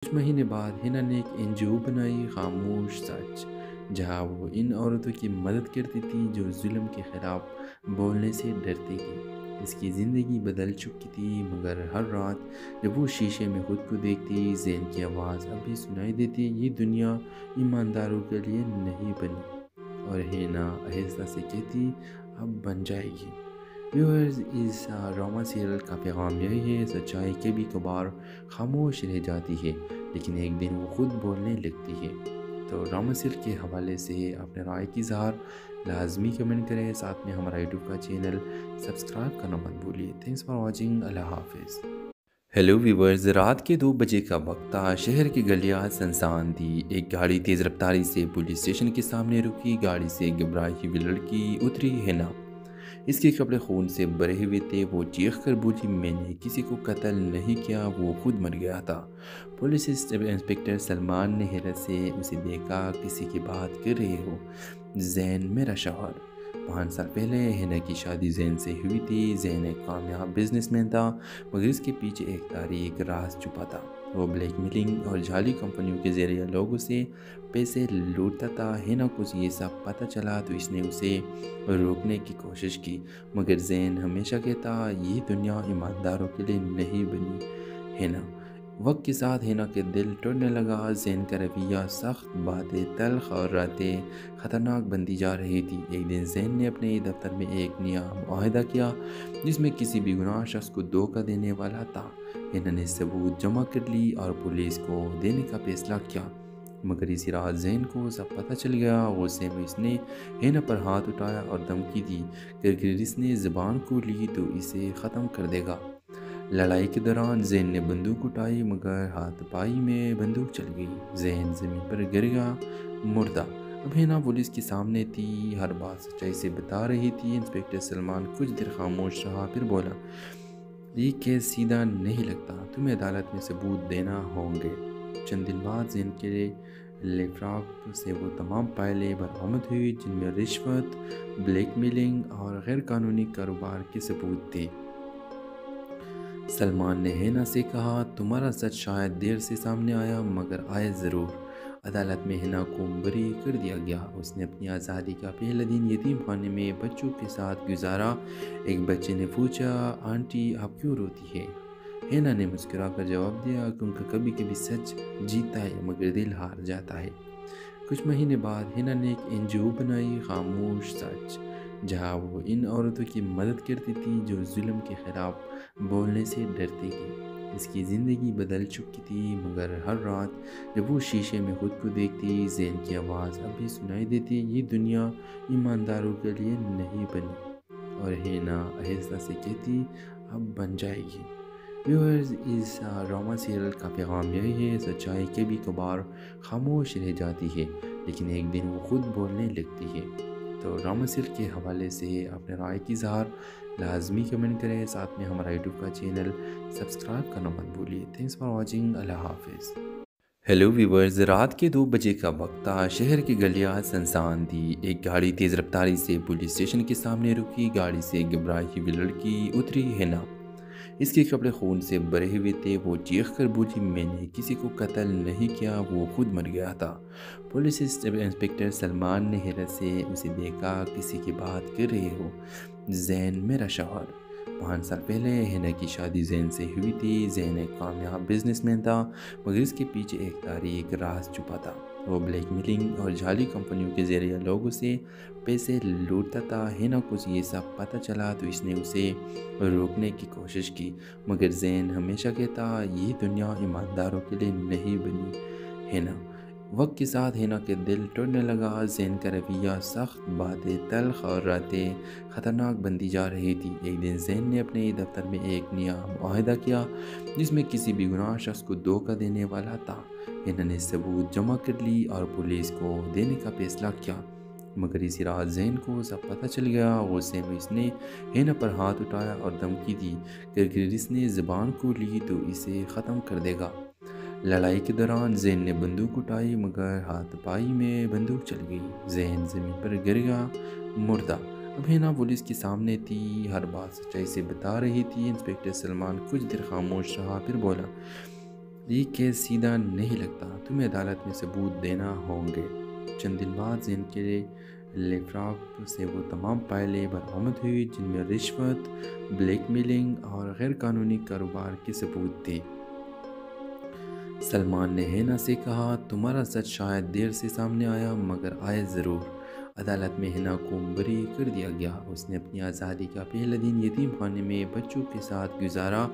کچھ مہینے بعد ہینا نے ایک NGO بنائی، خاموش سچ، جہاں وہ ان عورتوں کی مدد کرتی تھی جو ظلم کے خلاف بولنے سے ڈرتی تھی۔ اس کی زندگی بدل چکی تھی، مگر ہر رات جب وہ شیشے میں خود کو دیکھتی، زین کی آواز اب بھی سنائی دیتی، یہ دنیا ایمانداروں کے لیے نہیں بنی۔ اور ہینا آہستہ سے کہتی، اب بن جائے گی۔ ویورز، اس ڈرامہ سیریل کا پیغام یہی ہے، سچائی کبھی کبھار خاموش رہ جاتی ہے، لیکن ایک دن وہ خود بولنے لگتی ہے۔ تو ڈرامہ سیریل کے حوالے سے اپنے رائے کی اظہار لازمی کمنٹ کریں، ساتھ میں ہمارا یوٹیوب کا چینل سبسکرائب کرنا مت بھولیے۔ تھینکس فار واچنگ، اللہ حافظ۔ ہیلو ویورز، رات کے 2 بجے کا وقت تھا، شہر کی گلیاں سنسان تھی۔ ایک گاڑی تیز رفتاری سے پولیس اسٹیشن کے سامنے رکی، گاڑی سے ایک گھبرائی ہوئی لڑکی اتری، ہینا۔ اس کے کپڑے خون سے بھرے ہوئے تھے، وہ چیخ کر بولی، میں نے کسی کو قتل نہیں کیا، وہ خود مر گیا تھا۔ پولیس انسپکٹر سلمان نے حیرت سے اسے دیکھا، کسی کی بات کر رہے ہو؟ زین، میرا شوہر۔ 5 سال پہلے ہینا کی شادی زین سے ہوئی تھی۔ زین ایک کامیاب بزنس مین تھا، مگر اس کے پیچھے ایک تاریک راز چھپا تھا۔ وہ بلیک میلنگ اور جعلی کمپنیوں کے ذریعے لوگوں سے پیسے لوٹتا تھا۔ ہینا کو یہ سب پتہ چلا تو اس نے اسے روکنے کی کوشش کی، مگر زین ہمیشہ کہتا، یہ دنیا ایمانداروں کے لیے نہیں بنی۔ ہینا۔ وقت کے ساتھ ہینا کے دل ٹوٹنے لگا، زین کا رویہ سخت، باتیں تلخ اور راتیں خطرناک بنتی جا رہی تھی۔ ایک دن زین نے اپنے دفتر میں ایک نیا معاہدہ کیا، جس میں کسی بھی گناہ شخص کو دھوکہ دینے والا تھا۔ ہینا نے ثبوت جمع کر لی اور پولیس کو دینے کا فیصلہ کیا، مگر اسی رات زین کو سب پتہ چل گیا۔ غصے میں اس نے ہینا پر ہاتھ اٹھایا اور دھمکی دی کہ اگر اس نے زبان کھولی تو اسے ختم کر دے گا۔ لڑائی کے دوران زین نے بندوق اٹھائی، مگر ہاتھ پائی میں بندوق چل گئی۔ زین زمین پر گر گیا، مردہ۔ اب ہینا پولیس کے سامنے تھی، ہر بات سچائی سے بتا رہی تھی۔ انسپکٹر سلمان کچھ دیر خاموش رہا، پھر بولا، یہ کیس سیدھا نہیں لگتا، تمہیں عدالت میں ثبوت دینا ہوں گے۔ چند دن بعد زین کے لیفراپ سے وہ تمام فائلیں برآمد ہوئی جن میں رشوت، بلیک میلنگ اور غیر قانونی کاروبار کے ثبوت تھے۔ سلمان نے ہینا سے کہا، تمہارا سچ شاید دیر سے سامنے آیا، مگر آیا ضرور۔ عدالت میں ہینا کو بری کر دیا گیا۔ اس نے اپنی آزادی کا پہلا دن یتیم خانے میں بچوں کے ساتھ گزارا۔ ایک بچے نے پوچھا، آنٹی آپ کیوں روتی ہے؟ ہینا نے مسکرا کر جواب دیا، کیونکہ کبھی کبھی سچ جیتتا ہے مگر دل ہار جاتا ہے۔ کچھ مہینے بعد ہینا نے ایک NGO بنائی، خاموش سچ، جہاں وہ ان عورتوں کی مدد کرتی تھی جو ظلم کے خلاف بولنے سے ڈرتی تھی۔ اس کی زندگی بدل چکی تھی، مگر ہر رات جب وہ شیشے میں خود کو دیکھتی، زین کی آواز اب بھی سنائی دیتی، یہ دنیا ایمانداروں کے لیے نہیں بنی۔ اور ہینا آہستہ سے کہتی، اب بن جائے گی۔ ویورز، اس ڈرامہ سیریل کا پیغام یہی ہے، سچائی کبھی کبھار خاموش رہ جاتی ہے، لیکن ایک دن وہ خود بولنے لگتی ہے۔ تو ڈرامہ سیریل کے حوالے سے اپنے رائے کی اظہار لازمی کمنٹ کریں، ساتھ میں ہمارا یوٹیوب کا چینل سبسکرائب کرنا مت بھولیے۔ تھینکس فار واچنگ، اللہ حافظ۔ ہیلو ویورز، رات کے 2 بجے کا وقت تھا، شہر کی گلیاں سنسان تھی۔ ایک گاڑی تیز رفتاری سے پولیس اسٹیشن کے سامنے رکی، گاڑی سے ایک گھبرائی ہوئی لڑکی اتری، ہینا۔ اس کے کپڑے خون سے بھرے ہوئے تھے، وہ چیخ کر بولی، میں نے کسی کو قتل نہیں کیا، وہ خود مر گیا تھا۔ پولیس انسپکٹر سلمان نے حیرت سے اسے دیکھا، کسی کی بات کر رہے ہو؟ زین، میرا شوہر۔ 5 سال پہلے ہینا کی شادی زین سے ہوئی تھی۔ زین ایک کامیاب بزنس مین تھا، مگر اس کے پیچھے ایک تاریک راز چھپا تھا۔ وہ بلیک میلنگ اور جعلی کمپنیوں کے ذریعے لوگوں سے پیسے لوٹتا تھا۔ ہینا کو یہ سب پتہ چلا تو اس نے اسے روکنے کی کوشش کی، مگر زین ہمیشہ کہتا، یہ دنیا ایمانداروں کے لیے نہیں بنی۔ ہینا۔ وقت کے ساتھ ہینا کے دل ٹوٹنے لگا، زین کا رویہ سخت، باتیں تلخ اور راتیں خطرناک بنتی جا رہی تھی۔ ایک دن زین نے اپنے دفتر میں ایک نیا معاہدہ کیا، جس میں کسی بھی گناہ شخص کو دھوکہ دینے والا تھا۔ ہینا نے ثبوت جمع کر لی اور پولیس کو دینے کا فیصلہ کیا، مگر اسی رات زین کو سب پتہ چل گیا۔ غصے میں اس نے ہینا پر ہاتھ اٹھایا اور دھمکی دی کہ اگر اس نے زبان کھولی تو اسے ختم کر دے گا۔ لڑائی کے دوران زین نے بندوق اٹھائی، مگر ہاتھ پائی میں بندوق چل گئی۔ زین زمین پر گر گیا، مردہ۔ اب ہینا پولیس کے سامنے تھی، ہر بات سچائی سے بتا رہی تھی۔ انسپکٹر سلمان کچھ دیر خاموش رہا، پھر بولا، یہ کیس سیدھا نہیں لگتا، تمہیں عدالت میں ثبوت دینا ہوں گے۔ چند دن بعد زین کے لیفراپ سے وہ تمام فائلیں برآمد ہوئی جن میں رشوت، بلیک میلنگ اور غیر قانونی کاروبار کے ثبوت تھے۔ سلمان نے ہینا سے کہا، تمہارا سچ شاید دیر سے سامنے آیا مگر آئے ضرور۔ عدالت میں ہینا کو بری کر دیا گیا۔ اس نے اپنی آزادی کا پہلا دن یتیم خانے میں بچوں کے ساتھ گزارا۔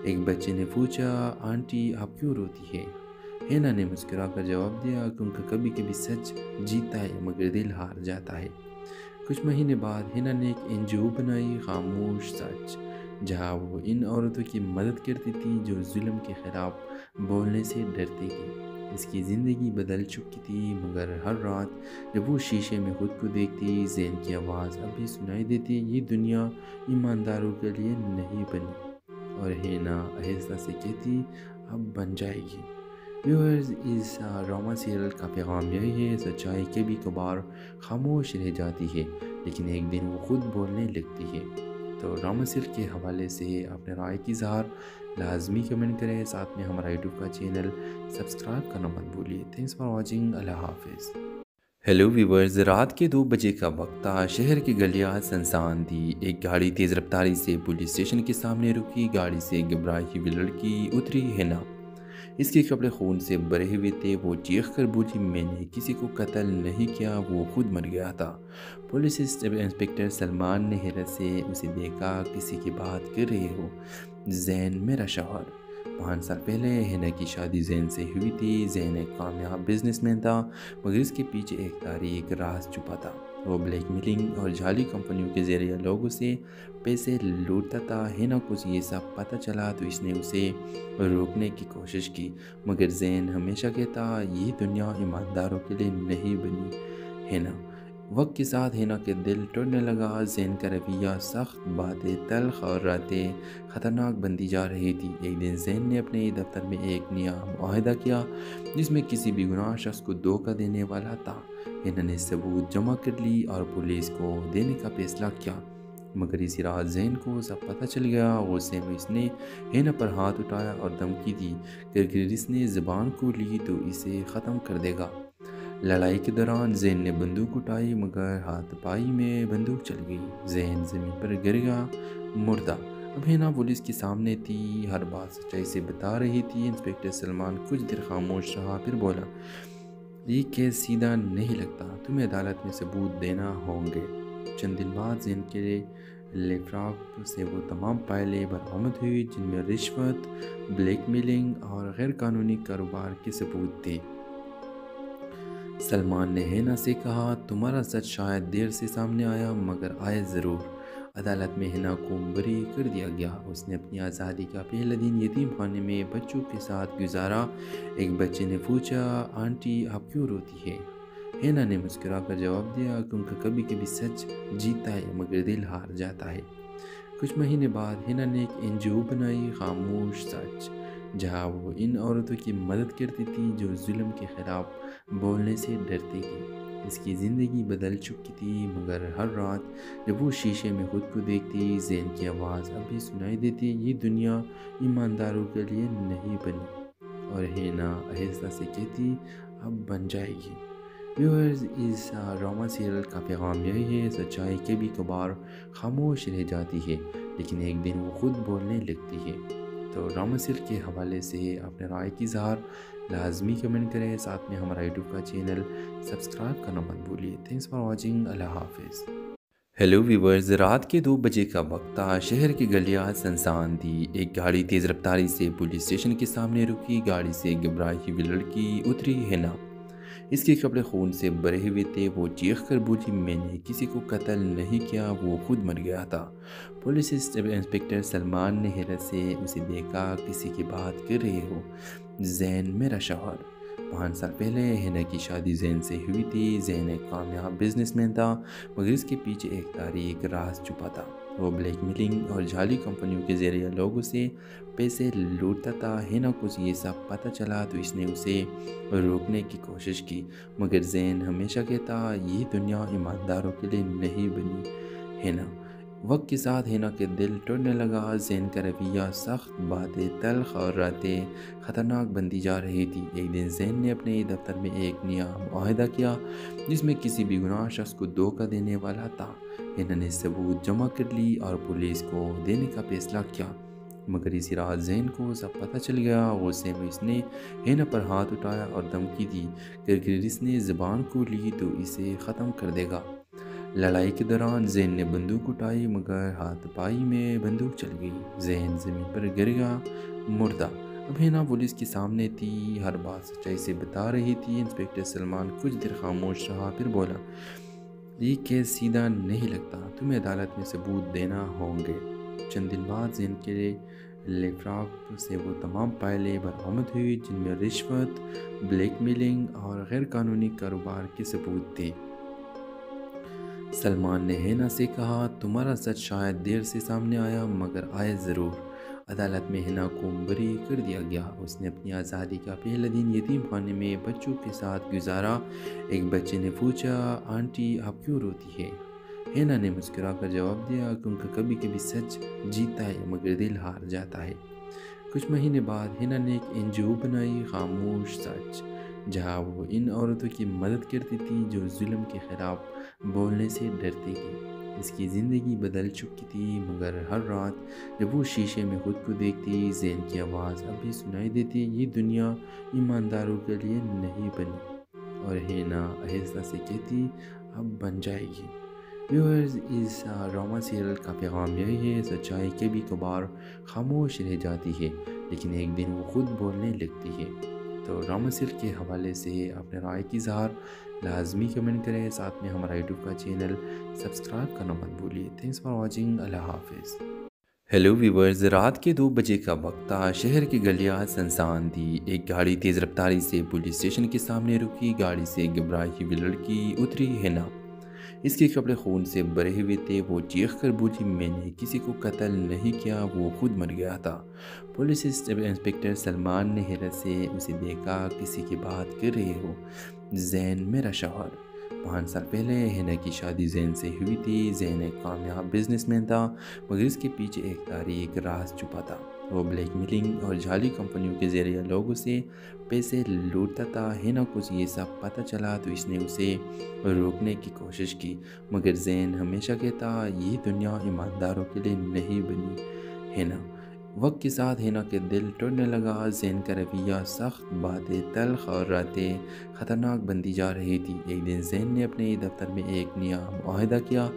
ایک بچے نے پوچھا، آنٹی آپ کیوں روتی ہے؟ ہینا نے مسکرا کر جواب دیا، کیونکہ کبھی کبھی سچ جیتا ہے مگر دل ہار جاتا ہے۔ کچھ مہینے بعد ہینا نے ایک NGO بنائی، خاموش سچ، جہاں وہ ان عورتوں کی مدد کرتی تھی جو ظلم کے خلاف بولنے سے ڈرتی تھی۔ اس کی زندگی بدل چکی تھی، مگر ہر رات جب وہ شیشے میں خود کو دیکھتی، زین کی آواز اب بھی سنائی دیتی، یہ دنیا ایمانداروں کے لیے نہیں بنی، اور ہینا آہستہ سے کہتی، اب بن جائے گی۔ ویورز، اس ڈرامہ سیریل کا پیغام یہی ہے، سچائی کبھی کبھار خاموش رہ جاتی ہے لیکن ایک دن وہ خود بولنے لگتی ہے۔ تو ڈرامہ سیریل کے حوالے سے اپنے رائے کی اظہار لازمی کمنٹ کریں، ساتھ میں ہمارا یوٹیوب کا چینل سبسکرائب کرنا مت بھولیے۔ تھینکس فار واچنگ، اللہ حافظ۔ ہیلو ویورز، رات کے 2 بجے کا وقت تھا، شہر کی گلیاں سنسان تھی۔ ایک گاڑی تیز رفتاری سے پولیس اسٹیشن کے سامنے رکی، گاڑی سے گھبرائی ہوئی لڑکی اتری، ہینا۔ اس کے کپڑے خون سے بھرے ہوئے تھے، وہ چیخ کر بولی، میں نے کسی کو قتل نہیں کیا، وہ خود مر گیا تھا۔ پولیس انسپکٹر سلمان نے حیرت سے اسے دیکھا، کسی کی بات کر رہے ہو؟ زین میرا شوہر۔ 5 سال پہلے ہینا کی شادی زین سے ہوئی تھی۔ زین ایک کامیاب بزنس مین تھا مگر اس کے پیچھے ایک تاریک راز چھپا تھا۔ وہ بلیک میلنگ اور جعلی کمپنیوں کے ذریعے لوگوں سے پیسے لوٹتا تھا۔ ہینا کو یہ سب پتہ چلا تو اس نے اسے روکنے کی کوشش کی، مگر زین ہمیشہ کہتا، یہ دنیا ایمانداروں کے لیے نہیں بنی۔ ہینا وقت کے ساتھ ہینا کے دل ٹوٹنے لگا، زین کا رویہ سخت، باتیں تلخ اور راتیں خطرناک بنتی جا رہی تھی۔ ایک دن زین نے اپنے دفتر میں ایک نیا معاہدہ کیا جس میں کسی بھی گناہ شخص کو دھوکہ دینے والا تھا۔ ہینا نے ثبوت جمع کر لی اور پولیس کو دینے کا فیصلہ کیا، مگر اسی رات زین کو سب پتہ چل گیا۔ غصے میں اس نے ہینا پر ہاتھ اٹھایا اور دھمکی دی کہ اگر اس نے زبان کھولی تو اسے ختم کر دے گا۔ لڑائی کے دوران زین نے بندوق اٹھائی مگر ہاتھ پائی میں بندوق چل گئی، زین زمین پر گر گیا مردہ۔ اب ہینا پولیس کے سامنے تھی، ہر بات سچائی سے بتا رہی تھی۔ انسپکٹر سلمان کچھ دیر خاموش رہا، پھر بولا، یہ کیس سیدھا نہیں لگتا، تمہیں عدالت میں ثبوت دینا ہوں گے۔ چند دن بعد زین کے لیفراپ سے وہ تمام فائلیں برآمد ہوئی جن میں رشوت، بلیک میلنگ اور غیر قانونی کاروبار کے ثبوت تھے۔ سلمان نے ہینا سے کہا، تمہارا سچ شاید دیر سے سامنے آیا مگر آئے ضرور۔ عدالت میں ہینا کو بری کر دیا گیا۔ اس نے اپنی آزادی کا پہلا دن یتیم خانے میں بچوں کے ساتھ گزارا۔ ایک بچے نے پوچھا، آنٹی آپ کیوں روتی ہے؟ ہینا نے مسکرا کر جواب دیا، کیونکہ کبھی کبھی سچ جیتا ہے مگر دل ہار جاتا ہے۔ کچھ مہینے بعد ہینا نے ایک NGO بنائی، خاموش سچ، جہاں وہ ان عورتوں کی مدد کرتی تھی جو ظلم کے خلاف بولنے سے ڈرتی تھی۔ اس کی زندگی بدل چکی تھی، مگر ہر رات جب وہ شیشے میں خود کو دیکھتی، زین کی آواز اب بھی سنائی دیتی، یہ دنیا ایمانداروں کے لیے نہیں بنی، اور ہینا آہستہ سے کہتی، اب بن جائے گی۔ ویورز، اس ڈرامہ سیریل کا پیغام یہی ہے، سچائی کبھی کبھار خاموش رہ جاتی ہے لیکن ایک دن وہ خود بولنے لگتی ہے۔ تو ڈرامہ سیریل کے حوالے سے اپنے رائے کی اظہار لازمی کمنٹ کریں، ساتھ میں ہمارا یوٹیوب کا چینل سبسکرائب کرنا مت بھولیے۔ تھینکس فار واچنگ، اللہ حافظ۔ ہیلو ویورز، رات کے 2 بجے کا وقت تھا، شہر کی گلیاں سنسان تھی۔ ایک گاڑی تیز رفتاری سے پولیس اسٹیشن کے سامنے رکی، گاڑی سے گھبرائی ہوئی لڑکی اتری، ہینا۔ اس کے کپڑے خون سے بھرے ہوئے تھے، وہ چیخ کر بولی، میں نے کسی کو قتل نہیں کیا، وہ خود مر گیا تھا۔ پولیس انسپکٹر سلمان نے حیرت سے اسے دیکھا، کسی کی بات کر رہے ہو؟ زین میرا شوہر۔ 5 سال پہلے ہینا کی شادی زین سے ہوئی تھی۔ زین ایک کامیاب بزنس مین تھا مگر اس کے پیچھے ایک تاریک راز چھپا تھا۔ وہ بلیک میلنگ اور جعلی کمپنیوں کے ذریعے لوگوں سے پیسے لوٹتا تھا۔ ہینا کو یہ سب پتہ چلا تو اس نے اسے روکنے کی کوشش کی، مگر زین ہمیشہ کہتا، یہ دنیا ایمانداروں کے لیے نہیں بنی۔ ہینا وقت کے ساتھ ہینا کے دل ٹوٹنے لگا، زین کا رویہ سخت، باتیں تلخ اور راتیں خطرناک بنتی جا رہی تھی۔ ایک دن زین نے اپنے دفتر میں ایک نیا معاہدہ کیا جس میں کسی بھی گناہ شخص کو دھوکہ دینے والا تھا۔ ہینا نے ثبوت جمع کر لی اور پولیس کو دینے کا فیصلہ کیا، مگر اسی رات زین کو سب پتہ چل گیا۔ غصے میں اس نے ہینا پر ہاتھ اٹھایا اور دھمکی دی کہ اگر اس نے زبان کھولی تو اسے ختم کر دے گا۔ لڑائی کے دوران زین نے بندوق اٹھائی مگر ہاتھ پائی میں بندوق چل گئی۔ زین زمین پر گر گیا مردہ۔ اب ہینا پولیس کے سامنے تھی، ہر بات سچائی سے بتا رہی تھی۔ انسپکٹر سلمان کچھ دیر خاموش رہا، پھر بولا، یہ کیس سیدھا نہیں لگتا، تمہیں عدالت میں ثبوت دینا ہوں گے۔ چند دن بعد زین کے لیپ ٹاپ سے وہ تمام فائلیں برآمد ہوئی جن میں رشوت، بلیک میلنگ اور غیر قانونی کاروبار کے ثبوت تھے۔ سلمان نے ہینا سے کہا، تمہارا سچ شاید دیر سے سامنے آیا مگر آیا ضرور۔ عدالت میں ہینا کو بری کر دیا گیا۔ اس نے اپنی آزادی کا پہلا دن یتیم خانے میں بچوں کے ساتھ گزارا۔ ایک بچے نے پوچھا، آنٹی آپ کیوں روتی ہے؟ ہینا نے مسکرا کر جواب دیا، کیونکہ کبھی کبھی سچ جیتا ہے مگر دل ہار جاتا ہے۔ کچھ مہینے بعد ہینا نے ایک NGO بنائی، خاموش سچ، جہاں وہ ان عورتوں کی مدد کرتی تھی جو ظلم کے خلاف بولنے سے ڈرتی تھی۔ اس کی زندگی بدل چکی تھی، مگر ہر رات جب وہ شیشے میں خود کو دیکھتی، زین کی آواز اب بھی سنائی دیتی، یہ دنیا ایمانداروں کے لیے نہیں بنی، اور ہینا آہستہ سے کہتی، اب بن جائے گی۔ ویورز، اس ڈرامہ سیریل کا پیغام یہی ہے، سچائی کبھی کبھار خاموش رہ جاتی ہے لیکن ایک دن وہ خود بولنے لگتی ہے۔ تو ڈرامہ سیریل کے حوالے سے اپنے رائے کی اظہار لازمی کمنٹ کریں، ساتھ میں ہمارا یوٹیوب کا چینل سبسکرائب کرنا مت بھولیے۔ تھینکس فار واچنگ، اللہ حافظ۔ ہیلو ویورز، رات کے 2 بجے کا وقت تھا، شہر کی گلیاں سنسان تھی۔ ایک گاڑی تیز رفتاری سے پولیس اسٹیشن کے سامنے رکی، گاڑی سے ایک گھبرائی ہوئی لڑکی اتری، ہینا۔ اس کے کپڑے خون سے بھرے ہوئے تھے۔ وہ چیخ کر بولی، میں نے کسی کو قتل نہیں کیا، وہ خود مر گیا تھا۔ پولیس انسپکٹر سلمان نے حیرت سے اسے دیکھا، کسی کی بات کر رہے ہو؟ زین میرا شوہر۔ 5 سال پہلے ہینا کی شادی زین سے ہوئی تھی۔ زین ایک کامیاب بزنس مین تھا مگر اس کے پیچھے ایک تاریک راز چھپا تھا۔ وہ بلیک میلنگ اور جعلی کمپنیوں کے ذریعے لوگوں سے پیسے لوٹتا تھا۔ ہینا کو یہ سب پتہ چلا تو اس نے اسے روکنے کی کوشش کی، مگر زین ہمیشہ کہتا، یہ دنیا ایمانداروں کے لیے نہیں بنی۔ ہینا وقت کے ساتھ ہینا کے دل ٹوٹنے لگا، زین کا رویہ سخت، باتیں تلخ اور راتیں خطرناک بنتی جا رہی تھی۔ ایک دن زین نے اپنے دفتر میں ایک نیا معاہدہ کیا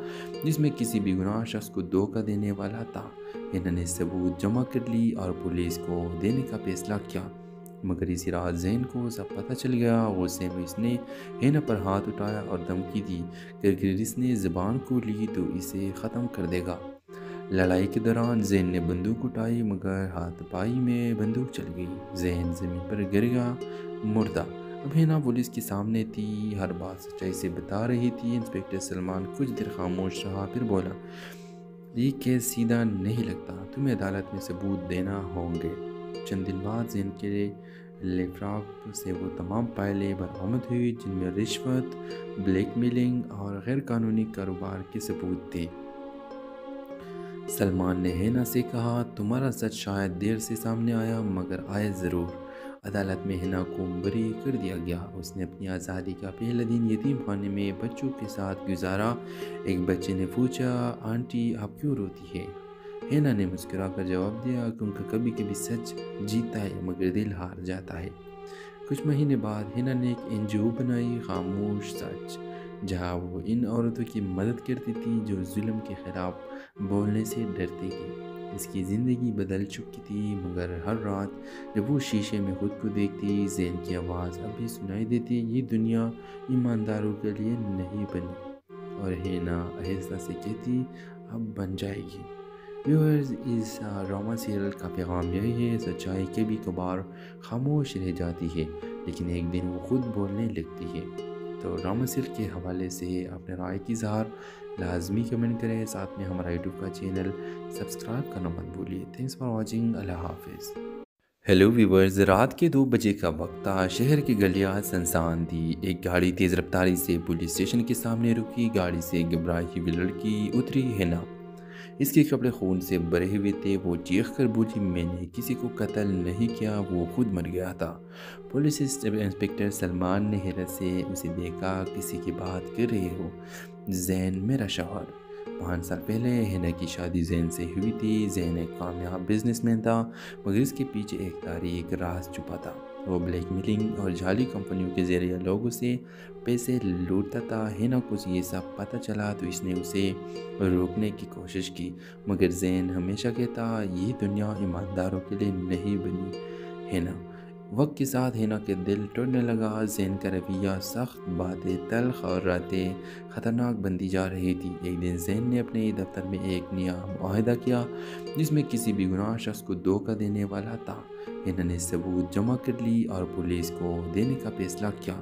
جس میں کسی بھی گناہ شخص کو دھوکہ دینے والا تھا۔ ہینا نے ثبوت جمع کر لی اور پولیس کو دینے کا فیصلہ کیا، مگر اسی رات زین کو سب پتہ چل گیا۔ غصے میں اس نے ہینا پر ہاتھ اٹھایا اور دھمکی دی کہ اگر اس نے زبان کھولی تو اسے ختم کر دے گا۔ لڑائی کے دوران زین نے بندوق اٹھائی مگر ہاتھ پائی میں بندوق چل گئی۔ زین زمین پر گر گیا مردہ۔ اب ہینا پولیس کے سامنے تھی، ہر بات سچائی سے بتا رہی تھی۔ انسپکٹر سلمان کچھ دیر خاموش رہا، پھر بولا، یہ کیس سیدھا نہیں لگتا، تمہیں عدالت میں ثبوت دینا ہوں گے۔ چند دن بعد زین کے لیپ ٹاپ سے وہ تمام فائلیں برآمد ہوئی جن میں رشوت، بلیک میلنگ اور غیر قانونی کاروبار کے ثبوت تھے۔ سلمان نے ہینا سے کہا، تمہارا سچ شاید دیر سے سامنے آیا مگر آیا ضرور۔ عدالت میں ہینا کو بری کر دیا گیا۔ اس نے اپنی آزادی کا پہلا دن یتیم خانے میں بچوں کے ساتھ گزارا۔ ایک بچے نے پوچھا، آنٹی آپ کیوں روتی ہے؟ ہینا نے مسکرا کر جواب دیا، کیونکہ کبھی کبھی سچ جیتا ہے مگر دل ہار جاتا ہے۔ کچھ مہینے بعد ہینا نے ایک NGO بنائی، خاموش سچ، جہاں وہ ان عورتوں کی مدد کرتی تھی جو ظلم کے خلاف بولنے سے ڈرتی تھی۔ اس کی زندگی بدل چکی تھی، مگر ہر رات جب وہ شیشے میں خود کو دیکھتی، زین کی آواز اب بھی سنائی دیتی، یہ دنیا ایمانداروں کے لیے نہیں بنی، اور ہینا آہستہ سے کہتی، اب بن جائے گی۔ ویورز، اس ڈرامہ سیریل کا پیغام یہی ہے، سچائی کبھی کبھار خاموش رہ جاتی ہے لیکن ایک دن وہ خود بولنے لگتی ہے۔ تو ڈرامہ سیریل کے حوالے سے اپنے رائے کی اظہار لازمی کمنٹ کریں، ساتھ میں ہمارا یوٹیوب کا چینل سبسکرائب کرنا مت بھولیے۔ تھینکس فار واچنگ، اللہ حافظ۔ ہیلو ویورز، رات کے 2 بجے کا وقت تھا، شہر کی گلیاں سنسان تھی۔ ایک گاڑی تیز رفتاری سے پولیس اسٹیشن کے سامنے رکی، گاڑی سے ایک گھبرائی ہوئی لڑکی اتری، ہینا۔ اس کے کپڑے خون سے بھرے ہوئے تھے۔ وہ چیخ کر بولی، میں نے کسی کو قتل نہیں کیا، وہ خود مر گیا تھا۔ پولیس انسپکٹر سلمان نے حیرت سے اسے دیکھا، کسی کی بات کر رہے ہو؟ زین میرا شوہر۔ 5 سال پہلے ہینا کی شادی زین سے ہوئی تھی۔ زین ایک کامیاب بزنس مین تھا، مگر اس کے پیچھے ایک تاریک راز چھپا تھا۔ وہ بلیک میلنگ اور جعلی کمپنیوں کے ذریعے لوگوں سے پیسے لوٹتا تھا۔ ہینا کو یہ سب پتہ چلا تو اس نے اسے روکنے کی کوشش کی، مگر زین ہمیشہ کہتا، یہ دنیا ایمانداروں کے لیے نہیں بنی ہینا۔ وقت کے ساتھ ہینا کے دل ٹوٹنے لگا۔ زین کا رویہ سخت، باتیں تلخ اور راتیں خطرناک بنتی جا رہی تھی۔ ایک دن زین نے اپنے دفتر میں ایک نیا معاہدہ کیا جس میں کسی بھی گناہ شخص کو دھوکہ دینے والا تھا۔ ہینا نے ثبوت جمع کر لی اور پولیس کو دینے کا فیصلہ کیا،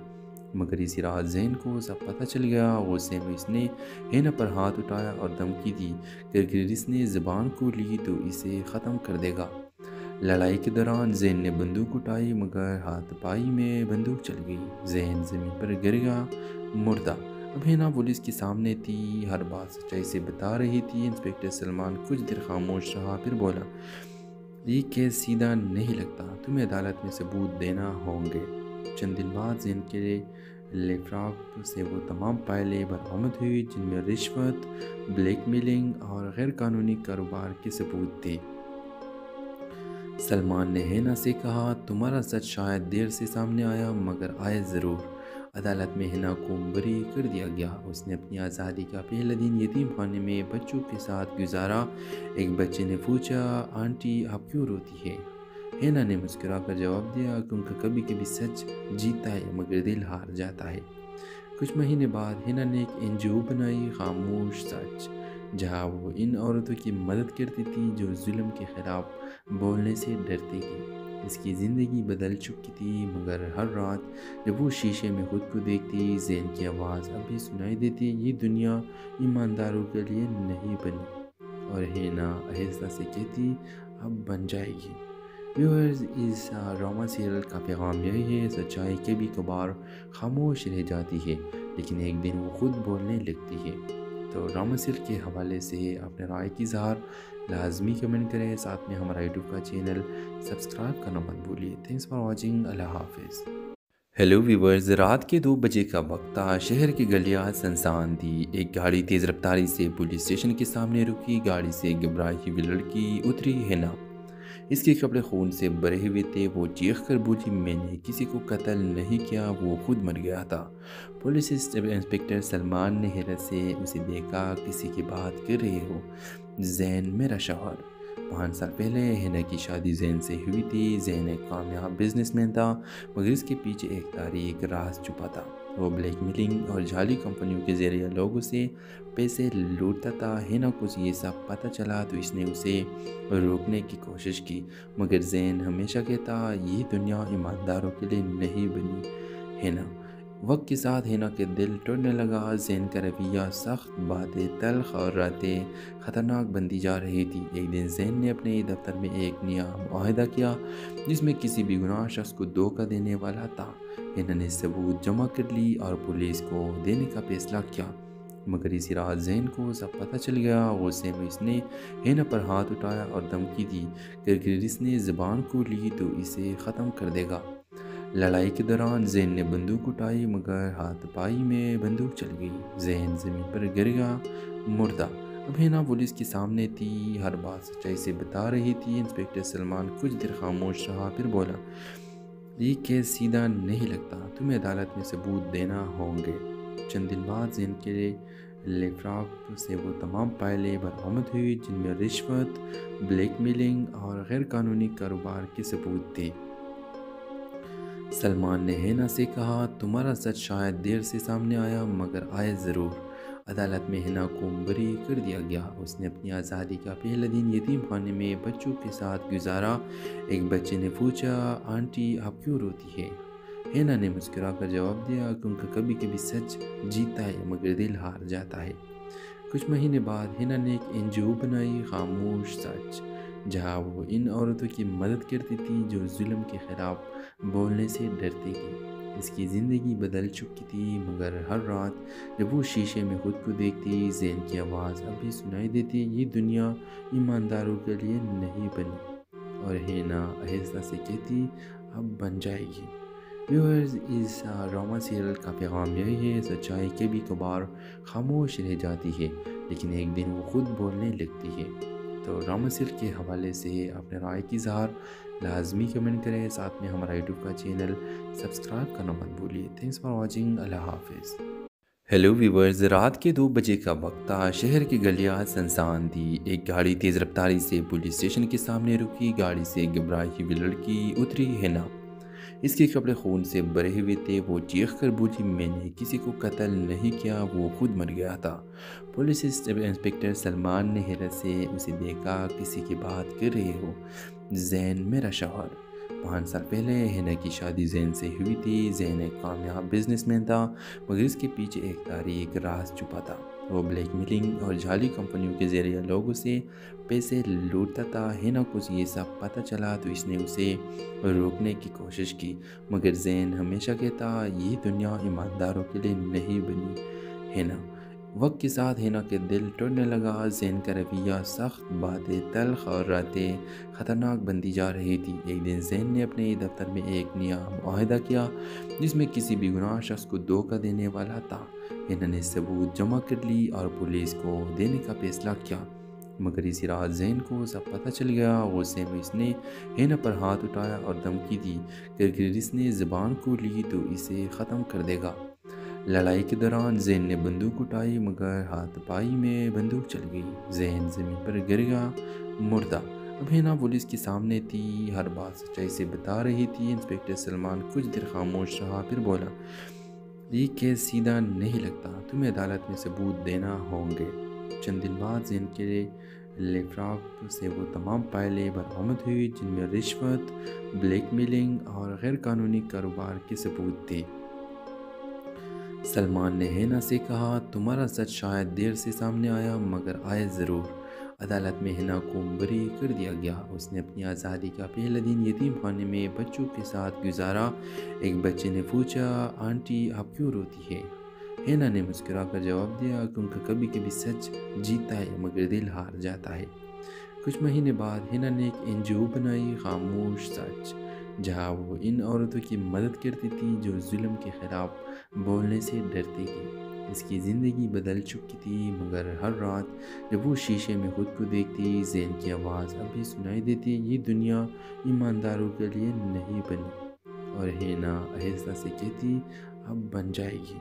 مگر اسی رات زین کو سب پتہ چل گیا۔ غصے میں اس نے ہینا پر ہاتھ اٹھایا اور دھمکی دی کہ اگر اس نے زبان کھولی تو اسے ختم کر دے گا۔ لڑائی کے دوران زین نے بندوق اٹھائی، مگر ہاتھ پائی میں بندوق چل گئی۔ زین زمین پر گر گیا، مردہ۔ اب ہینا پولیس کے سامنے تھی، ہر بات سچائی سے بتا رہی تھی۔ انسپکٹر سلمان کچھ دیر خاموش رہا، پھر بولا، یہ کیس سیدھا نہیں لگتا، تمہیں عدالت میں ثبوت دینا ہوں گے۔ چند دن بعد زین کے لیفراپ سے وہ تمام فائلیں برآمد ہوئی جن میں رشوت، بلیک میلنگ اور غیر قانونی کاروبار کے ثبوت تھے۔ سلمان نے ہینا سے کہا، تمہارا سچ شاید دیر سے سامنے آیا، مگر آئے ضرور۔ عدالت میں ہینا کو بری کر دیا گیا۔ اس نے اپنی آزادی کا پہلا دن یتیم خانے میں بچوں کے ساتھ گزارا۔ ایک بچے نے پوچھا، آنٹی آپ کیوں روتی ہے؟ ہینا نے مسکرا کر جواب دیا، کیونکہ کبھی کبھی سچ جیتا ہے مگر دل ہار جاتا ہے۔ کچھ مہینے بعد ہینا نے ایک NGO بنائی، خاموش سچ، جہاں وہ ان عورتوں کی مدد کرتی تھی جو ظلم کے خلاف بولنے سے ڈرتی تھی۔ اس کی زندگی بدل چکی تھی، مگر ہر رات جب وہ شیشے میں خود کو دیکھتی، زین کی آواز اب بھی سنائی دیتی، یہ دنیا ایمانداروں کے لیے نہیں بنی، اور ہینا آہستہ سے کہتی، اب بن جائے گی۔ ویورز، اس ڈرامہ سیریل کا پیغام یہی ہے، سچائی کبھی کبھار خاموش رہ جاتی ہے، لیکن ایک دن وہ خود بولنے لگتی ہے۔ تو ڈرامہ سیریل کے حوالے سے اپنے رائے کی اظہار لازمی کمنٹ کریں، ساتھ میں ہمارا یوٹیوب کا چینل سبسکرائب کرنا مت بھولیے۔ تھینکس فار واچنگ، اللہ حافظ۔ ہیلو ویورز، رات کے 2 بجے کا وقت تھا۔ شہر کی گلیاں سنسان تھی۔ ایک گاڑی تیز رفتاری سے پولیس اسٹیشن کے سامنے رکی۔ گاڑی سے گھبرائی ہوئی لڑکی اتری، ہینا۔ اس کے کپڑے خون سے بھرے ہوئے تھے۔ وہ چیخ کر بولی، میں نے کسی کو قتل نہیں کیا، وہ خود مر گیا تھا۔ پولیس انسپکٹر سلمان نے حیرت سے اسے دیکھا، کسی کی بات کر رہے ہو؟ زین میرا شوہر۔ 5 سال پہلے ہینا کی شادی زین سے ہوئی تھی۔ زین ایک کامیاب بزنس مین تھا، مگر اس کے پیچھے ایک تاریک راز چھپا تھا۔ وہ بلیک میلنگ اور جعلی کمپنیوں کے ذریعے لوگوں سے پیسے لوٹتا تھا۔ ہینا کو یہ سب پتہ چلا تو اس نے اسے روکنے کی کوشش کی، مگر زین ہمیشہ کہتا، یہ دنیا ایمانداروں کے لیے نہیں بنی ہینا۔ وقت کے ساتھ ہینا کے دل ٹوٹنے لگا۔ زین کا رویہ سخت، باتیں تلخ اور راتیں خطرناک بنتی جا رہی تھی۔ ایک دن زین نے اپنے دفتر میں ایک نیا معاہدہ کیا جس میں کسی بھی گناہ شخص کو دھوکہ دینے والا تھا۔ ہینا نے ثبوت جمع کر لی اور پولیس کو دینے کا فیصلہ کیا، مگر اسی رات زین کو سب پتہ چل گیا۔ غصے میں اس نے ہینا پر ہاتھ اٹھایا اور دھمکی دی کہ اگر اس نے زبان کھولی تو اسے ختم کر دے گا۔ لڑائی کے دوران زین نے بندوق اٹھائی، مگر ہاتھ پائی میں بندوق چل گئی۔ زین زمین پر گر گیا، مردہ۔ اب ہینا پولیس کے سامنے تھی، ہر بات سچائی سے بتا رہی تھی۔ انسپکٹر سلمان کچھ دیر خاموش رہا، پھر بولا، یہ کیس سیدھا نہیں لگتا، تمہیں عدالت میں ثبوت دینا ہوں گے۔ چند دن بعد زین کے لیفراپ سے وہ تمام فائلیں برآمد ہوئی جن میں رشوت، بلیک میلنگ اور غیر قانونی کاروبار کے ثبوت تھے۔ سلمان نے ہینا سے کہا، تمہارا سچ شاید دیر سے سامنے آیا، مگر آئے ضرور۔ عدالت میں ہینا کو بری کر دیا گیا۔ اس نے اپنی آزادی کا پہلا دن یتیم خانے میں بچوں کے ساتھ گزارا۔ ایک بچے نے پوچھا، آنٹی آپ کیوں روتی ہے؟ ہینا نے مسکرا کر جواب دیا، کیونکہ کبھی کبھی سچ جیتا ہے مگر دل ہار جاتا ہے۔ کچھ مہینے بعد ہینا نے ایک NGO بنائی، خاموش سچ، جہاں وہ ان عورتوں کی مدد کرتی تھی جو ظلم کے خلاف بولنے سے ڈرتی تھی۔ اس کی زندگی بدل چکی تھی، مگر ہر رات جب وہ شیشے میں خود کو دیکھتی، زین کی آواز اب بھی سنائی دیتی، یہ دنیا ایمانداروں کے لیے نہیں بنی، اور ہینا آہستہ سے کہتی اب بن جائے گی۔ ویورز، اس ڈرامہ سیریل کا پیغام یہی ہے، سچائی کبھی کبھار خاموش رہ جاتی ہے، لیکن ایک دن وہ خود بولنے لگتی ہے۔ تو ڈرامہ سیریل کے حوالے سے اپنے رائے کی اظہار لازمی کمنٹ کریں، ساتھ میں ہمارا یوٹیوب کا چینل سبسکرائب کرنا مت بھولیے۔ تھینکس فار واچنگ، اللہ حافظ۔ ہیلو ویورز، رات کے 2 بجے کا وقت تھا، شہر کی گلیاں سنسان تھی۔ ایک گاڑی تیز رفتاری سے پولیس اسٹیشن کے سامنے رکی، گاڑی سے گھبرائی ہوئی لڑکی اتری، ہینا۔ اس کے کپڑے خون سے بھرے ہوئے تھے، وہ چیخ کر بولی میں نے کسی کو قتل نہیں کیا، وہ خود مر گیا تھا۔ پولیس انسپکٹر سلمان نے حیرت سے اسے دیکھا، کسی کی بات کر رہے ہو؟ زین میرا شوہر۔ 5 سال پہلے ہینا کی شادی زین سے ہوئی تھی۔ زین ایک کامیاب بزنس مین تھا، مگر اس کے پیچھے ایک تاریک راز چھپا تھا۔ وہ بلیک میلنگ اور جعلی کمپنیوں کے ذریعے لوگوں سے پیسے لوٹتا تھا۔ ہینا کو یہ سب پتہ چلا تو اس نے اسے روکنے کی کوشش کی، مگر زین ہمیشہ کہتا یہ دنیا ایمانداروں کے لیے نہیں بنی۔ ہینا وقت کے ساتھ ہینا کے دل ٹوٹنے لگا، زین کا رویہ سخت، باتیں تلخ اور راتیں خطرناک بنتی جا رہی تھی۔ ایک دن زین نے اپنے دفتر میں ایک نیا معاہدہ کیا جس میں کسی بھی گناہ شخص کو دھوکہ دینے والا تھا۔ ہینا نے ثبوت جمع کر لی اور پولیس کو دینے کا فیصلہ کیا، مگر اسی رات زین کو سب پتہ چل گیا۔ غصے میں اس نے ہینا پر ہاتھ اٹھایا اور دھمکی دی کہ اگر اس نے زبان کھولی تو اسے ختم کر دے گا۔ لڑائی کے دوران زین نے بندوق اٹھائی، مگر ہاتھ پائی میں بندوق چل گئی، زین زمین پر گر گیا مردہ۔ اب ہینا پولیس کے سامنے تھی، ہر بات سچائی سے بتا رہی تھی۔ انسپکٹر سلمان کچھ دیر خاموش رہا، پھر بولا یہ کیس سیدھا نہیں لگتا، تمہیں عدالت میں ثبوت دینا ہوں گے۔ چند دن بعد زین کے لیپ ٹاپ سے وہ تمام فائلیں برآمد ہوئی جن میں رشوت، بلیک میلنگ اور غیر قانونی کاروبار کے ثبوت تھے۔ سلمان نے ہینا سے کہا تمہارا سچ شاید دیر سے سامنے آیا، مگر آئے ضرور۔ عدالت میں ہینا کو بری کر دیا گیا، اس نے اپنی آزادی کا پہلا دن یتیم خانے میں بچوں کے ساتھ گزارا۔ ایک بچے نے پوچھا آنٹی آپ کیوں روتی ہے؟ ہینا نے مسکرا کر جواب دیا کیونکہ کبھی کبھی سچ جیتا ہے مگر دل ہار جاتا ہے۔ کچھ مہینے بعد ہینا نے ایک NGO بنائی، خاموش سچ، جہاں وہ ان عورتوں کی مدد کرتی تھی جو ظلم کے خلاف بولنے سے ڈرتی تھی۔ اس کی زندگی بدل چکی تھی، مگر ہر رات جب وہ شیشے میں خود کو دیکھتی، زین کی آواز اب بھی سنائی دیتی، یہ دنیا ایمانداروں کے لیے نہیں بنی، اور ہینا آہستہ سے کہتی اب بن جائے گی۔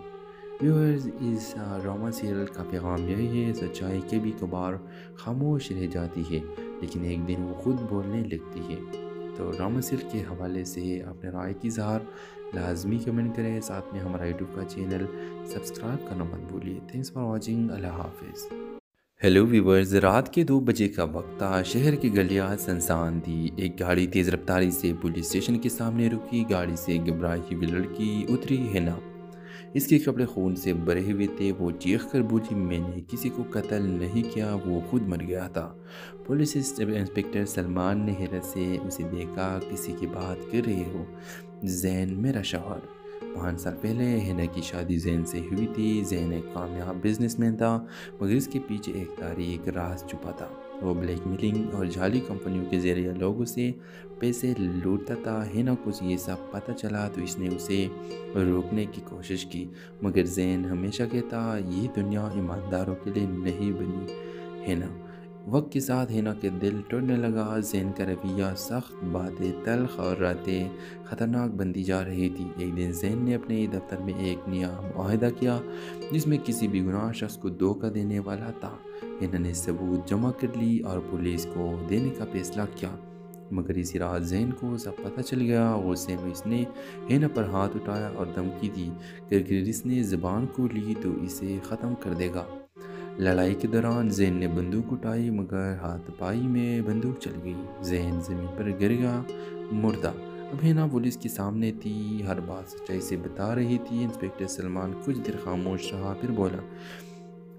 ویورز، اس ڈرامہ سیریل کا پیغام یہی ہے، سچائی کبھی کبھار خاموش رہ جاتی ہے، لیکن ایک دن وہ خود بولنے لگتی ہے۔ تو ڈرامہ سیریل کے حوالے سے اپنے رائے کی اظہار لازمی کمنٹ کریں، ساتھ میں ہمارا یوٹیوب کا چینل سبسکرائب کرنا مت بھولیے۔ تھینکس فار واچنگ، اللہ حافظ۔ ہیلو ویورز، رات کے 2 بجے کا وقت تھا، شہر کی گلیاں سنسان تھی۔ ایک گاڑی تیز رفتاری سے پولیس اسٹیشن کے سامنے رکی، گاڑی سے گھبرائی ہوئی لڑکی اتری، ہینا۔ اس کے کپڑے خون سے بھرے ہوئے تھے، وہ چیخ کر بولی میں نے کسی کو قتل نہیں کیا، وہ خود مر گیا تھا۔ پولیس انسپکٹر سلمان نے حیرت سے اسے دیکھا، کسی کی بات کر رہے ہو؟ زین میرا شوہر۔ 5 سال پہلے ہینا کی شادی زین سے ہوئی تھی۔ زین ایک کامیاب بزنس مین تھا، مگر اس کے پیچھے ایک تاریک راز چھپا تھا۔ وہ بلیک میلنگ اور جعلی کمپنیوں کے ذریعے لوگوں سے پیسے لوٹتا تھا۔ ہینا کو یہ سب پتہ چلا تو اس نے اسے روکنے کی کوشش کی، مگر زین ہمیشہ کہتا یہ دنیا ایمانداروں کے لیے نہیں بنی۔ ہینا وقت کے ساتھ ہینا کے دل ٹوٹنے لگا، زین کا رویہ سخت، باتیں تلخ اور راتیں خطرناک بنتی جا رہی تھی۔ ایک دن زین نے اپنے دفتر میں ایک نیا معاہدہ کیا جس میں کسی بھی گناہ شخص کو دھوکہ دینے والا تھا۔ ہینا نے ثبوت جمع کر لی اور پولیس کو دینے کا فیصلہ کیا، مگر اسی رات زین کو سب پتہ چل گیا۔ غصے میں اس نے ہینا پر ہاتھ اٹھایا اور دھمکی دی کہ اگر اس نے زبان کھولی تو اسے ختم کر دے گا۔ لڑائی کے دوران زین نے بندوق اٹھائی، مگر ہاتھ پائی میں بندوق چل گئی، زین زمین پر گر گیا مردہ۔ اب ہینا پولیس کے سامنے تھی، ہر بات سچائی سے بتا رہی تھی۔ انسپکٹر سلمان کچھ دیر خاموش رہا، پھر بولا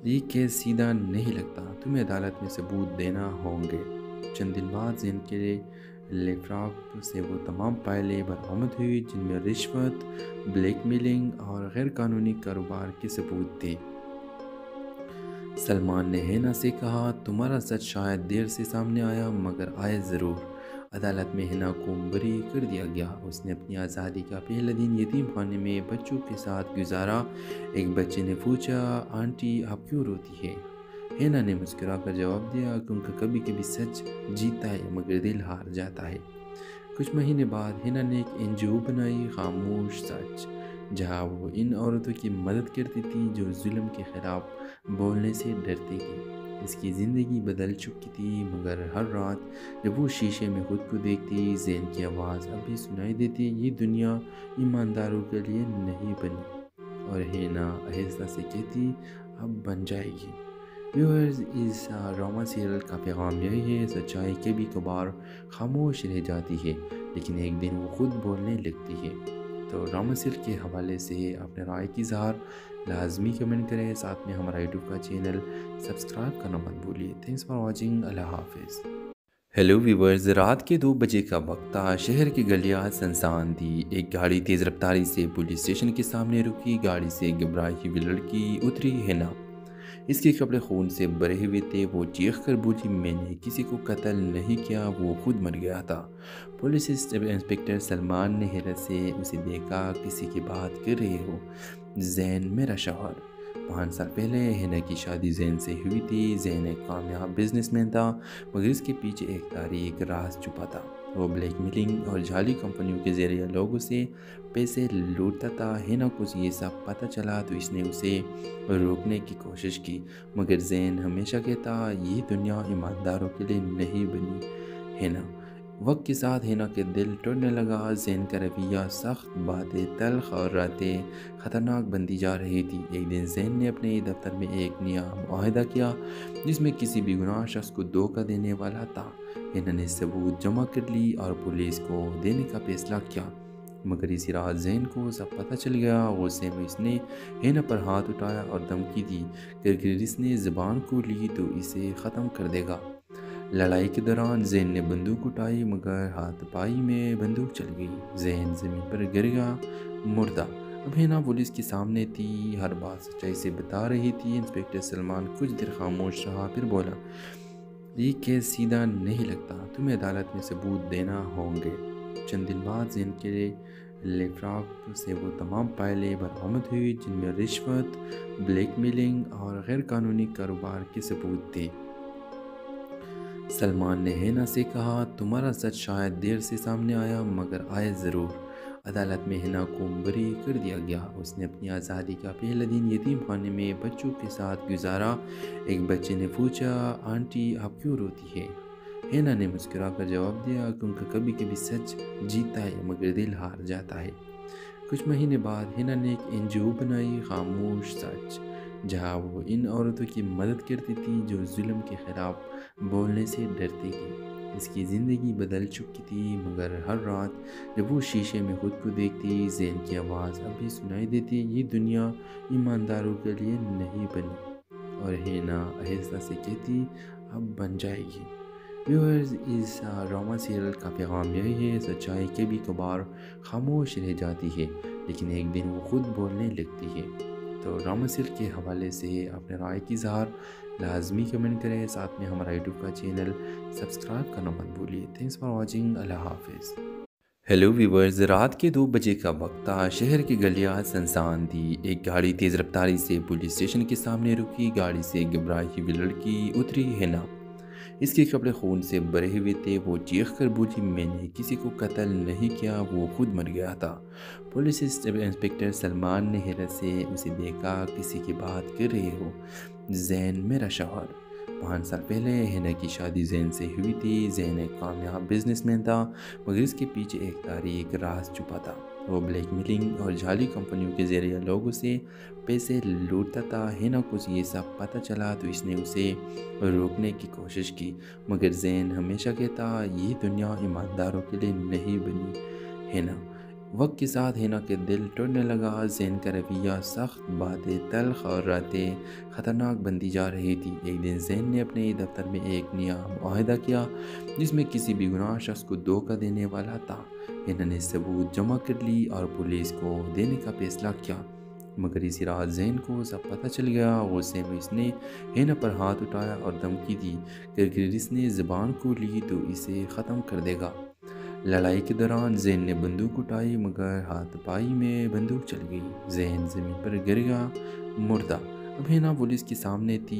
یہ کیس سیدھا نہیں لگتا، تمہیں عدالت میں ثبوت دینا ہوں گے۔ چند دن بعد زین کے لیفراک سے وہ تمام فائلیں برآمد ہوئی جن میں رشوت، بلیک میلنگ اور غیر قانونی کاروبار کے ثبوت تھے۔ سلمان نے ہینا سے کہا، تمہارا سچ شاید دیر سے سامنے آیا مگر آئے ضرور۔ عدالت میں ہینا کو بری کر دیا گیا۔ اس نے اپنی آزادی کا پہلا دن یتیم خانے میں بچوں کے ساتھ گزارا۔ ایک بچے نے پوچھا، آنٹی آپ کیوں روتی ہے؟ ہینا نے مسکرا کر جواب دیا، کیونکہ کبھی کبھی سچ جیتا ہے مگر دل ہار جاتا ہے۔ کچھ مہینے بعد ہینا نے ایک NGO بنائی، خاموش سچ، جہاں وہ ان عورتوں کی مدد کرتی تھی جو ظلم کے خلاف بولنے سے ڈرتی تھی۔ اس کی زندگی بدل چکی تھی، مگر ہر رات جب وہ شیشے میں خود کو دیکھتی، زین کی آواز اب بھی سنائی دیتی، یہ دنیا ایمانداروں کے لیے نہیں بنی، اور ہینا آہستہ سے کہتی، اب بن جائے گی۔ ویورز، اس ڈرامہ سیریل کا پیغام یہی ہے، سچائی کبھی کبھار خاموش رہ جاتی ہے لیکن ایک دن وہ خود بولنے لگتی ہے۔ تو ڈرامہ سیریل کے حوالے سے اپنے رائے کی اظہار لازمی کمنٹ کریں، ساتھ میں ہمارا یوٹیوب کا چینل سبسکرائب کرنا مت بھولیے۔ تھینکس فار واچنگ، اللہ حافظ۔ ہیلو ویورز، رات کے 2 بجے کا وقت تھا۔ شہر کی گلیاں سنسان تھی۔ ایک گاڑی تیز رفتاری سے پولیس اسٹیشن کے سامنے رکی۔ گاڑی سے گھبرائی ہوئی لڑکی اتری، ہینا۔ اس کے کپڑے خون سے بھرے ہوئے تھے۔ وہ چیخ کر بولی، میں نے کسی کو قتل نہیں کیا، وہ خود مر گیا تھا۔ پولیس انسپکٹر سلمان نے حیرت سے اسے دیکھا، کسی کی بات کر رہے ہو؟ زین میرا شوہر۔ 5 سال پہلے ہینا کی شادی زین سے ہوئی تھی۔ زین ایک کامیاب بزنس مین تھا مگر اس کے پیچھے ایک تاریک راز چھپا تھا۔ وہ بلیک میلنگ اور جعلی کمپنیوں کے ذریعے لوگوں سے پیسے لوٹتا تھا۔ ہینا کو یہ سب پتہ چلا تو اس نے اسے روکنے کی کوشش کی، مگر زین ہمیشہ کہتا، یہ دنیا ایمانداروں کے لیے نہیں بنی۔ ہینا وقت کے ساتھ ہینا کے دل ٹوٹنے لگا۔ زین کا رویہ سخت، باتیں تلخ اور راتیں خطرناک بنتی جا رہی تھی۔ ایک دن زین نے اپنے دفتر میں ایک نیا معاہدہ کیا جس میں کسی بھی گناہ شخص کو دھوکہ دینے والا تھا۔ ہینا نے ثبوت جمع کر لی اور پولیس کو دینے کا فیصلہ کیا، مگر اسی رات زین کو سب پتہ چل گیا۔ غصے میں اس نے ہینا پر ہاتھ اٹھایا اور دھمکی دی کہ اگر اس نے زبان کھولی تو اسے ختم کر دے گا۔ لڑائی کے دوران زین نے بندوق اٹھائی مگر ہاتھ پائی میں بندوق چل گئی۔ زین زمین پر گر گیا، مردہ۔ اب ہینا پولیس کے سامنے تھی، ہر بات سچائی سے بتا رہی تھی۔ انسپکٹر سلمان کچھ دیر خاموش رہا، پھر بولا، یہ کیس سیدھا نہیں لگتا، تمہیں عدالت میں ثبوت دینا ہوں گے۔ چند دن بعد زین کے لیفراک سے وہ تمام فائلیں برآمد ہوئی جن میں رشوت، بلیک میلنگ اور غیر قانونی کاروبار کے ثبوت تھے۔ سلمان نے ہینا سے کہا، تمہارا سچ شاید دیر سے سامنے آیا مگر آئے ضرور۔ عدالت میں ہینا کو بری کر دیا گیا۔ اس نے اپنی آزادی کا پہلا دن یتیم خانے میں بچوں کے ساتھ گزارا۔ ایک بچے نے پوچھا، آنٹی آپ کیوں روتی ہے؟ ہینا نے مسکرا کر جواب دیا، کیونکہ کبھی کبھی سچ جیتا ہے مگر دل ہار جاتا ہے۔ کچھ مہینے بعد ہینا نے ایک NGO بنائی، خاموش سچ، جہاں وہ ان عورتوں کی مدد کرتی تھی جو ظلم کے خلاف بولنے سے ڈرتی تھی۔ اس کی زندگی بدل چکی تھی، مگر ہر رات جب وہ شیشے میں خود کو دیکھتی، زین کی آواز اب بھی سنائی دیتی، یہ دنیا ایمانداروں کے لیے نہیں بنی، اور ہینا آہستہ سے کہتی، اب بن جائے گی۔ ویورز، اس ڈرامہ سیریل کا پیغام یہی ہے، سچائی کبھی کبھار خاموش رہ جاتی ہے لیکن ایک دن وہ خود بولنے لگتی ہے۔ تو ڈرامہ سیریل کے حوالے سے اپنے رائے کی اظہار لازمی کمنٹ کریں، ساتھ میں ہمارا یوٹیوب کا چینل سبسکرائب کرنا مت بھولیے۔ تھینکس فار واچنگ، اللہ حافظ۔ ہیلو ویورز، رات کے 2 بجے کا وقت تھا۔ شہر کی گلیاں سنسان تھی۔ ایک گاڑی تیز رفتاری سے پولیس اسٹیشن کے سامنے رکی۔ گاڑی سے گھبرائی ہوئی لڑکی اتری، ہینا۔ اس کے کپڑے خون سے بھرے ہوئے تھے۔ وہ چیخ کر بولی، میں نے کسی کو قتل نہیں کیا، وہ خود مر گیا تھا۔ پولیس انسپکٹر سلمان نے حیرت سے اسے دیکھا، کسی کی بات کر رہے ہو؟ زین میرا شوہر۔ 5 سال پہلے ہینا کی شادی زین سے ہوئی تھی۔ زین ایک کامیاب بزنس مین تھا مگر اس کے پیچھے ایک تاریک راز چھپا تھا۔ وہ بلیک میلنگ اور جعلی کمپنیوں کے ذریعے لوگوں سے پیسے لوٹتا تھا۔ ہینا کو یہ سب پتہ چلا تو اس نے اسے روکنے کی کوشش کی، مگر زین ہمیشہ کہتا، یہ دنیا ایمانداروں کے لیے نہیں بنی۔ ہینا وقت کے ساتھ ہینا کے دل ٹوٹنے لگا، زین کا رویہ سخت، باتیں تلخ اور راتیں خطرناک بنتی جا رہی تھی۔ ایک دن زین نے اپنے دفتر میں ایک نیا معاہدہ کیا جس میں کسی بھی گناہ شخص کو دھوکہ دینے والا تھا۔ ہینا نے ثبوت جمع کر لی اور پولیس کو دینے کا فیصلہ کیا، مگر اسی رات زین کو سب پتہ چل گیا۔ غصے میں اس نے ہینا پر ہاتھ اٹھایا اور دھمکی دی کہ اگر اس نے زبان کھولی تو اسے ختم کر دے گا۔ لڑائی کے دوران زین نے بندوق اٹھائی مگر ہاتھ پائی میں بندوق چل گئی۔ زین زمین پر گر گیا، مردہ۔ اب ہینا پولیس کے سامنے تھی۔